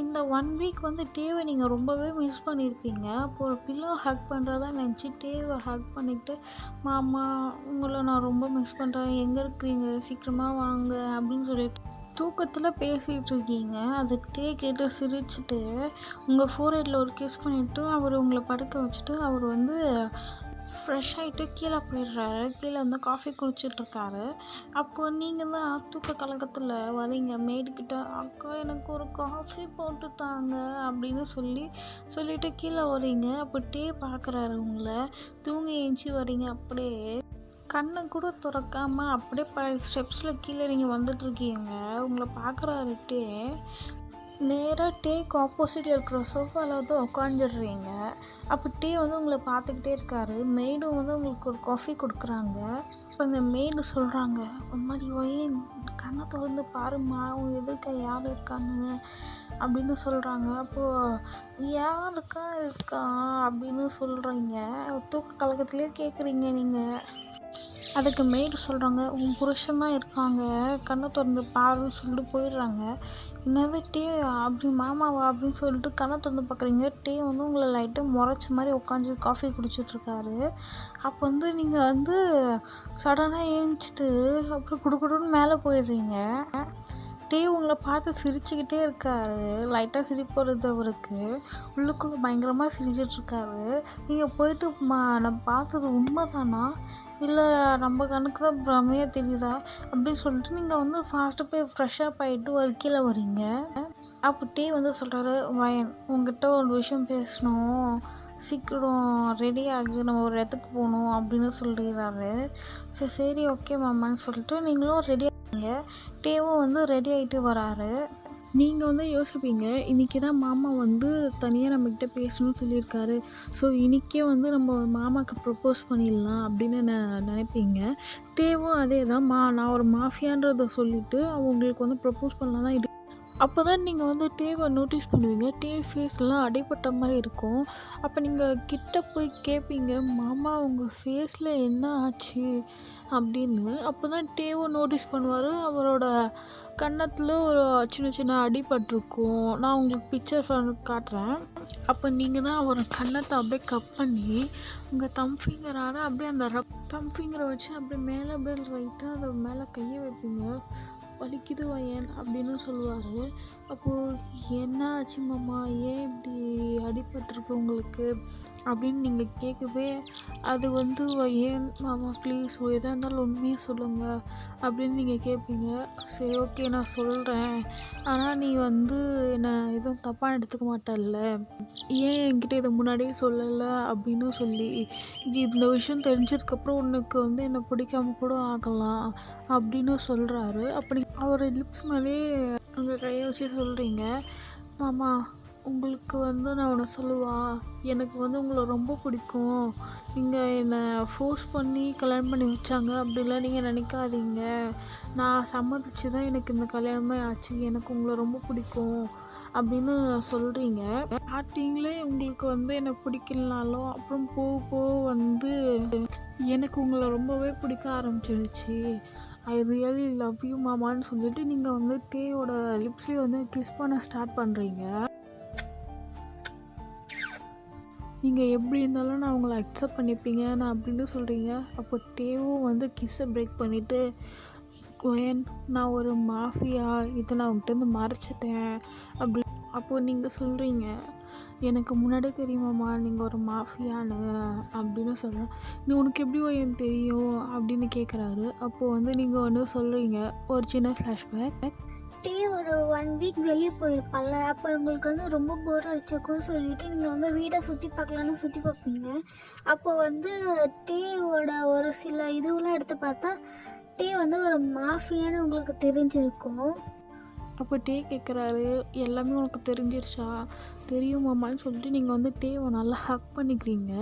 இந்த 1 வீக் வந்து டேவை நீங்கள் ரொம்பவே மிஸ் பண்ணியிருப்பீங்க. அப்போ ஒரு பில்லோ ஹக் பண்ணுறதா நினச்சி டேவை ஹக் பண்ணிக்கிட்டு, மாமா உங்களை நான் ரொம்ப மிஸ் பண்ணுறேன், எங்கே இருக்கிறீங்க சீக்கிரமாக வாங்க அப்படின்னு சொல்லிட்டு தூக்கத்தில் பேசிகிட்டு இருக்கீங்க. அது டே கேட்டு சிரிச்சுட்டு உங்கள் ஃபோர்ஹெட்டில் ஒரு கிஸ் பண்ணிவிட்டு அவர் உங்களை படுக்க வச்சுட்டு அவர் வந்து ஃப்ரெஷ் ஆகிட்டு கீழே போயிடுறாரு. கீழே வந்து காஃபி குடிச்சிட்ருக்காரு. அப்போது நீங்கள் தான் தூக்க கலக்கத்தில் வரீங்க மேடுக்கிட்ட, அக்கா எனக்கு ஒரு காஃபி போட்டு தாங்க அப்படின்னு சொல்லிவிட்டு கீழே வரீங்க. அப்போ டே பார்க்குறாரு உங்களை, தூங்கி ஏஞ்சி வரீங்க. அப்படியே கண்ணை கூட திறக்காமல் அப்படியே ஸ்டெப்ஸில் கீழே நீங்கள் வந்துட்டுருக்கீங்க. உங்களை பார்க்குறாரு டே. நேராக டேக்கு ஆப்போசிட்டில் இருக்கிற சோஃபாவில் வந்து உட்காந்துடுறீங்க. அப்போ டே வந்து உங்களை பார்த்துக்கிட்டே இருக்காரு. மெய்டும் வந்து உங்களுக்கு ஒரு காஃபி கொடுக்குறாங்க. இப்போ அந்த மெய்டு சொல்கிறாங்க, ஒரு மாதிரி ஒயேன் கண்ணை திறந்து பாருமா, உங்கள் எதிர்க்க யார் இருக்கான்னு அப்படின்னு சொல்கிறாங்க. அப்போது இருக்கா அப்படின்னு சொல்கிறீங்க. தூக்க கலக்கத்துலேயே கேட்குறீங்க நீங்கள். அதுக்கு மெய்டு சொல்கிறாங்க, உன் புருஷன் தான் இருக்காங்க, கண்ணை திறந்து பாருன்னு சொல்லிட்டு போயிடுறாங்க. என்னது டே அப்படி மாமாவா அப்படின்னு சொல்லிட்டு கண்ணை திறந்து பார்க்குறீங்க. டே வந்து உங்களை லைட்டாக முறைச்ச மாதிரி உட்காந்து காஃபி குடிச்சிட்ருக்காரு. அப்போ வந்து நீங்கள் வந்து சடனாக ஏஞ்சிட்டு அப்புறம் குடுக்குடுன்னு மேலே போயிடுறீங்க. டே உங்களை பார்த்து சிரிச்சுக்கிட்டே இருக்காரு. லைட்டாக சிரிப்பு வருது அவருக்கு. உள்ளுக்குள்ளே பயங்கரமாக சிரிச்சிட்ருக்காரு. நீங்கள் போயிட்டு நம்ம பார்த்தது உண்மை தானா, இல்லை நம்ம கணக்கு தான் பிரமையாக தெரியுதா அப்படின்னு சொல்லிட்டு நீங்கள் வந்து ஃபாஸ்ட்டாக போய் ஃப்ரெஷ்ஷப் ஆகிட்டு ஒரு கீழே வரீங்க. அப்போ டே வந்து சொல்கிறாரு, வயன் உங்ககிட்ட ஒரு விஷயம் பேசணும், சீக்கிரம் ரெடி ஆகுது, நம்ம ஒரு இடத்துக்கு போகணும் அப்படின்னு சொல்லிடுறாரு. சரி ஓகே மாமான்னு சொல்லிட்டு நீங்களும் ரெடி ஆகுங்க. டேவும் வந்து ரெடி ஆகிட்டு வராரு. நீங்கள் வந்து யோசிப்பீங்க, இன்றைக்கி தான் மாமா வந்து தனியாக நம்மக்கிட்ட பேசணும்னு சொல்லியிருக்காரு, ஸோ இன்றைக்கே வந்து நம்ம மாமாவுக்கு ப்ரப்போஸ் பண்ணிடலாம் அப்படின்னு நினைப்பீங்க. டேவும் அதே தான், நான் ஒரு மாஃபியான்றதை சொல்லிவிட்டு அவங்களுக்கு வந்து ப்ரப்போஸ் பண்ணலாம் தான் இருக்கு. அப்போ தான் நீங்கள் வந்து டேவை நோட்டீஸ் பண்ணுவீங்க. டே ஃபேஸ்லாம் அடிபட்ட மாதிரி இருக்கும். அப்போ நீங்கள் கிட்ட போய் கேட்பீங்க, மாமா உங்கள் ஃபேஸில் என்ன ஆச்சு அப்படின்னு. அப்போ தான் டேவும் நோட்டீஸ் பண்ணுவார், அவரோட கன்னத்தில் ஒரு சின்ன சின்ன அடிபட்டிருக்கும். நான் உங்களுக்கு பிக்சர் காட்டுறேன். அப்போ நீங்கள் தான் அவர் கன்னத்தை அப்படியே கட் பண்ணி உங்கள் தம் ஃபிங்கரால் அப்படியே அந்த தம் ஃபிங்கரை வச்சு அப்படியே மேலே அப்படியே ரைட்டாக அதை மேலே கையை வைப்பீங்க. வலிக்குது வயன் அப்படின்னு சொல்லுவார். அப்போது என்ன ஆச்சு மாமா, ஏன் இப்படி அடிபட்டிருக்கு உங்களுக்கு அப்படின்னு நீங்கள் கேட்கவே, அது வந்து ஏன் மாமா ப்ளீஸ் எதாக இருந்தாலும் உண்மையாக சொல்லுங்கள் அப்படின்னு நீங்கள் கேட்பீங்க. சரி ஓகே நான் சொல்கிறேன், ஆனால் நீ வந்து என்னை எதுவும் தப்பாக எடுத்துக்க மாட்டல்ல, ஏன் என்கிட்ட இதை முன்னாடியே சொல்லலை அப்படின்னு சொல்லி, இந்த விஷயம் தெரிஞ்சதுக்கப்புறம் உனக்கு வந்து என்னை பிடிக்காம கூட ஆகலாம் அப்படின்னு சொல்கிறாரு. அப்படி அவர் லிப்ஸ் மேலேயே உங்கள் கையை வச்சு சொல்கிறீங்க, மாமா உங்களுக்கு வந்து நான் ஒன்று சொல்லவா, எனக்கு வந்து உங்களை ரொம்ப பிடிக்கும், நீங்கள் என்னை ஃபோர்ஸ் பண்ணி கல்யாணம் பண்ணி வச்சாங்க அப்படிலாம் நீங்கள் நினைக்காதீங்க, நான் சம்மதிச்சு தான் எனக்கு இந்த கல்யாணமே ஆச்சு, எனக்கு உங்களை ரொம்ப பிடிக்கும் அப்படின்னு சொல்கிறீங்க. ஸ்டார்டிங்லே உங்களுக்கு வந்து என்னை பிடிக்கலனாலும் அப்புறம் போக போக வந்து எனக்கு உங்களை ரொம்பவே பிடிக்க ஆரம்பிச்சிடுச்சு, ஐ ரியலி லவ் யூ மாமான்னு சொல்லிட்டு நீங்கள் வந்து தேயோட லிப்ஸ்லேயே வந்து கிஸ் பண்ண ஸ்டார்ட் பண்ணுறீங்க. நீங்கள் எப்படி இருந்தாலும் நான் உங்களை அக்செப்ட் பண்ணிப்பீங்க நான் அப்படின்னு சொல்கிறீங்க. அப்போ தேவும் வந்து கிஸ்ஸை பிரேக் பண்ணிவிட்டு, ஏன் நான் ஒரு மாஃபியா, இதை நான் உங்கள்கிட்ட மறைச்சிட்டேன் அப்படி. அப்போது நீங்கள் சொல்கிறீங்க, எனக்கு முன்னாடியே தெரியுமாம்மா நீங்கள் ஒரு மாஃபியான்னு அப்படின்னு சொல்கிறேன். நீ உனக்கு எப்படி ஏன் தெரியும் அப்படின்னு கேட்குறாரு. அப்போது வந்து நீங்கள் வந்து சொல்கிறீங்க ஒரு சின்ன ஃப்ளாஷ்பேக். டே ஒரு 1 வீக் வெளியே போயிருப்பால, அப்போ உங்களுக்கு வந்து ரொம்ப போர் அடிச்சிருக்கும்னு சொல்லிட்டு நீங்கள் வந்து வீடை சுற்றி பார்க்கலான்னு சுற்றி பார்ப்பீங்க. அப்போ வந்து டேவோட ஒரு சில இதுவெல்லாம் எடுத்து பார்த்தா டே வந்து ஒரு மாஃபியான்னு உங்களுக்கு தெரிஞ்சிருக்கும். அப்போ டே கேட்குறாரு, எல்லாமே உனக்கு தெரிஞ்சிருச்சா, தெரியுமாம்மான்னு சொல்லிட்டு நீங்கள் வந்து டேவை நல்லா ஹக் பண்ணிக்கிறீங்க.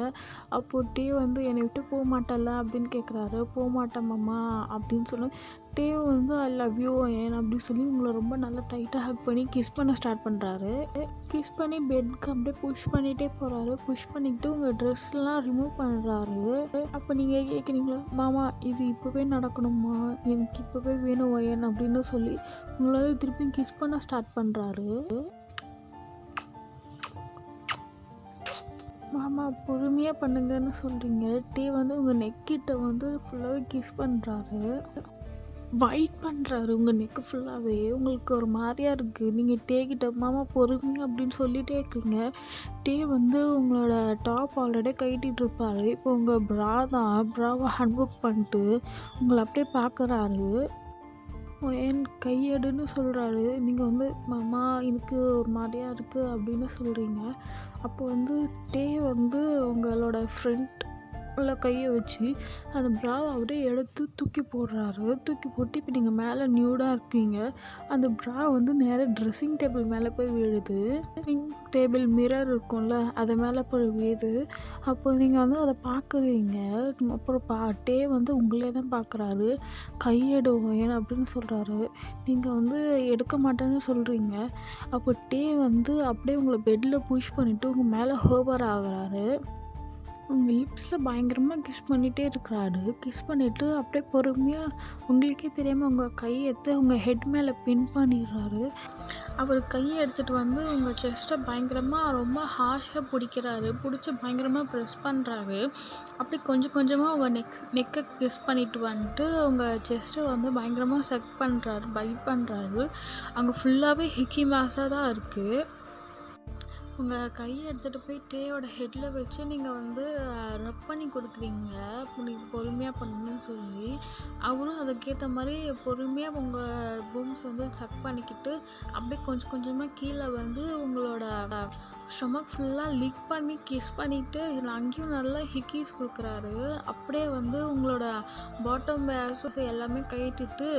அப்போது டே வந்து என்னை விட்டு போக மாட்டல அப்படின்னு கேட்குறாரு. போக மாட்டேம்மாம்மா அப்படின்னு சொல்லி டே வந்து ஐ லவ் யூ ஏன் அப்படின்னு சொல்லி உங்களை ரொம்ப நல்லா டைட்டாக ஹக் பண்ணி கிஸ் பண்ண ஸ்டார்ட் பண்ணுறாரு. கிஸ் பண்ணி பெட்க்கு அப்படியே புஷ் பண்ணிகிட்டே போகிறாரு. புஷ் பண்ணிக்கிட்டு உங்கள் ட்ரெஸ்லாம் ரிமூவ் பண்ணுறாரு. அப்போ நீங்கள் கேட்குறீங்களா, மாமா இது இப்போவே நடக்கணுமா, எனக்கு இப்போவே வேணும் ஏன் அப்படின்னு சொல்லி உங்களால் திருப்பி கிஸ் பண்ண ஸ்டார்ட் பண்ணுறாரு. மாமா பொறுமையாக பண்ணுங்கன்னு சொல்கிறீங்க. டே வந்து உங்கள் நெக்கிட்ட வந்து ஃபுல்லாகவே கிஸ் பண்ணுறாரு, பைட் பண்ணுறாரு உங்கள் நெக்கு ஃபுல்லாகவே. உங்களுக்கு ஒரு மாதிரியாக இருக்குது. நீங்கள் டே கிட்ட மாமா பொறுமையாக அப்படின்னு சொல்லிகிட்டே இருக்கீங்க. டே வந்து உங்களோட டாப் ஆல்ரெடி கட்டிகிட்டு இருப்பார். இப்போ உங்கள் ப்ராவை அன்புக் பண்ணிட்டு உங்களை அப்படியே பார்க்குறாரு. என் கையெடுன்னு சொல்கிறாரு. நீங்கள் வந்து மாமா எனக்கு ஒரு மாதிரியாக இருக்குது அப்படின்னு சொல்கிறீங்க. அப்போ வந்து டே வந்து உங்களோட ஃப்ரெண்ட் உள்ள கையை வச்சு அந்த ப்ராவை அப்படியே எடுத்து தூக்கி போடுறாரு. தூக்கி போட்டு இப்போ நீங்கள் மேலே நியூடாக இருக்கீங்க. அந்த ப்ரா வந்து நேராக ட்ரெஸ்ஸிங் டேபிள் மேலே போய் விழுது. ட்ரெஸ்ஸிங் டேபிள் மிரர் இருக்கும்ல அது மேலே போய் விழுது. அப்போ நீங்கள் வந்து அதை பார்க்குறீங்க. அப்புறம் டே வந்து உங்களே தான் பார்க்குறாரு. கையெடுவேன் அப்படின்னு சொல்கிறாரு. நீங்கள் வந்து எடுக்க மாட்டேன்னு சொல்கிறீங்க. அப்போ டே வந்து அப்படியே உங்களை பெட்டில் புஷ் பண்ணிவிட்டு உங்கள் மேலே ஹோவர் ஆகுறாரு. உங்கள் லிப்ஸில் பயங்கரமாக கிஸ் பண்ணிகிட்டே இருக்கிறாரு. கிஸ் பண்ணிவிட்டு அப்படியே பொறுமையாக உங்களுக்கே தெரியாமல் உங்கள் கையை எடுத்து உங்கள் ஹெட் மேலே பின் பண்ணிடுறாரு. அவர் கையை எடுத்துகிட்டு வந்து உங்கள் செஸ்ட்டை பயங்கரமாக ரொம்ப ஹார்ஷாக பிடிக்கிறாரு. பிடிச்சி பயங்கரமாக ப்ரெஸ் பண்ணுறாரு. அப்படி கொஞ்சம் கொஞ்சமாக உங்கள் நெக்கை கிஸ் பண்ணிட்டு வந்துட்டு உங்கள் செஸ்ட்டை வந்து பயங்கரமாக செக் பண்ணுறாரு, பைட் பண்ணுறாரு. அங்கே ஃபுல்லாகவே ஹிக்கி மாஸாக தான் இருக்குது. உங்கள் கையை எடுத்துகிட்டு போய் டேயோட ஹெட்டில் வச்சு நீங்கள் வந்து ரப் பண்ணி கொடுக்குறீங்க. நீங்கள் பொறுமையாக பண்ணணும்னு சொல்லி அவரும் அதுக்கேற்ற மாதிரி பொறுமையாக உங்கள் பூம்ஸ் வந்து செக் பண்ணிக்கிட்டு அப்படியே கொஞ்சம் கொஞ்சமாக கீழே வந்து உங்களோட ஸ்டொமக் ஃபுல்லாக லிக் பண்ணி கிஸ் பண்ணிவிட்டு அங்கேயும் நல்லா ஹிக்கீஸ் கொடுக்குறாரு. அப்படியே வந்து உங்களோட பாட்டம் வேர்ஸ் எல்லாமே கட்டிட்டு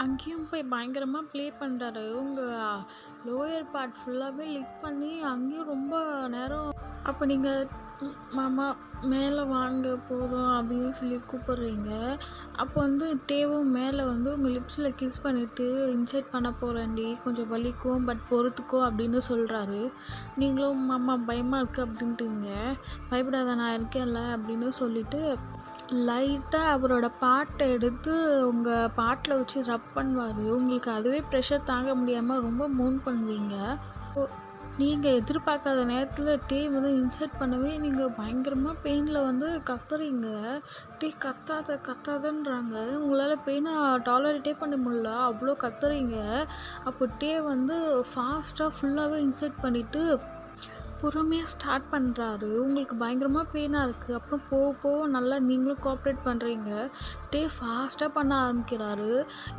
அங்கேயும் போய் பயங்கரமாக ப்ளே பண்ணுறாரு. உங்கள் லோயர் பார்ட் ஃபுல்லாகவே லிக் பண்ணி அங்கேயும் ரொம்ப நேரம். அப்போ நீங்கள் மாமா மேலே வாங்க போதும் அப்படின்னு சொல்லி கூப்பிட்றீங்க. அப்போ வந்து டேவும் மேலே வந்து உங்கள் லிப்ஸில் கிஸ் பண்ணிவிட்டு இன்சைட் பண்ண போகிறேன்டி, கொஞ்சம் வலிக்கும் பட் பொறுத்துக்கோ அப்படின்னு சொல்கிறாரு. நீங்களும் மாமா பயமாக இருக்குது அப்படின்ட்டுங்க. பயப்படாத நான் இருக்கேன்ல அப்படின்னு சொல்லிவிட்டு லைட்டாக அவரோட பாட்டை எடுத்து உங்கள் பாட்டில் வச்சு ரப் பண்ணுவார். உங்களுக்கு அதுவே ப்ரெஷர் தாங்க முடியாமல் ரொம்ப மூன் பண்ணுவீங்க. நீங்கள் எதிர்பார்க்காத நேரத்தில் டே வந்து இன்சர்ட் பண்ணவே நீங்கள் பயங்கரமாக பெயினில் வந்து கத்துறீங்க. டே கத்தாதன்றாங்க. உங்களால் பெயினை டாலரேட்டே பண்ண முடியல, அவ்வளோ கத்துறீங்க. அப்போ டே வந்து ஃபாஸ்ட்டாக ஃபுல்லாகவே இன்சர்ட் பண்ணிவிட்டு பொறுமையாக ஸ்டார்ட் பண்ணுறாரு. உங்களுக்கு பயங்கரமாக பெயினாக இருக்குது. அப்புறம் போக போக நல்லா நீங்களும் கோஆப்ரேட் பண்ணுறீங்க. டே ஃபாஸ்ட்டாக பண்ண ஆரம்பிக்கிறாரு.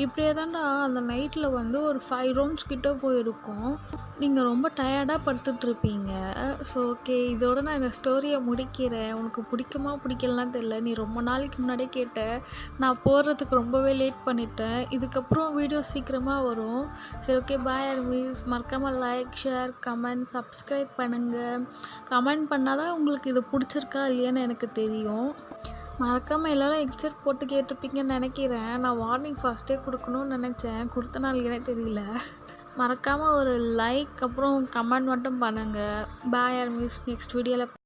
இப்படியே தான்டா அந்த நைட்டில் வந்து ஒரு 5 ரவுண்ட்ஸ் கிட்ட போயிருக்கும். நீங்கள் ரொம்ப டயர்டாக படுத்துட்ருப்பீங்க. ஸோ ஓகே, இதோட நான் இந்த ஸ்டோரியை முடிக்கிறேன். உனக்கு பிடிக்குமா பிடிக்கலலாம் தெரியல. நீ ரொம்ப நாளைக்கு முன்னாடியே கேட்ட. நான் போடுறதுக்கு ரொம்பவே லேட் பண்ணிட்டேன். இதுக்கப்புறம் வீடியோ சீக்கிரமாக வரும். சரி ஓகே, பாய் ஆர்மீஸ். மறக்காமல் லைக், ஷேர், கமெண்ட், சப்ஸ்கிரைப் பண்ணுங்கள். கமெண்ட் பண்ணால் தான் உங்களுக்கு இது பிடிச்சிருக்கா இல்லையான்னு எனக்கு தெரியும். மறக்காமல் எல்லோரும் ஹெட்செட் போட்டு கேட்டிருப்பீங்கன்னு நினைக்கிறேன். நான் வார்னிங் ஃபஸ்ட்டே கொடுக்கணும்னு நினச்சேன். கொடுத்த நாள் எனக்கு தெரியல. மறக்காமல் ஒரு லைக் அப்புறம் கமெண்ட் மட்டும் பண்ணுங்கள். பாய் ஆர்மீஸ். நெக்ஸ்ட் வீடியோவில்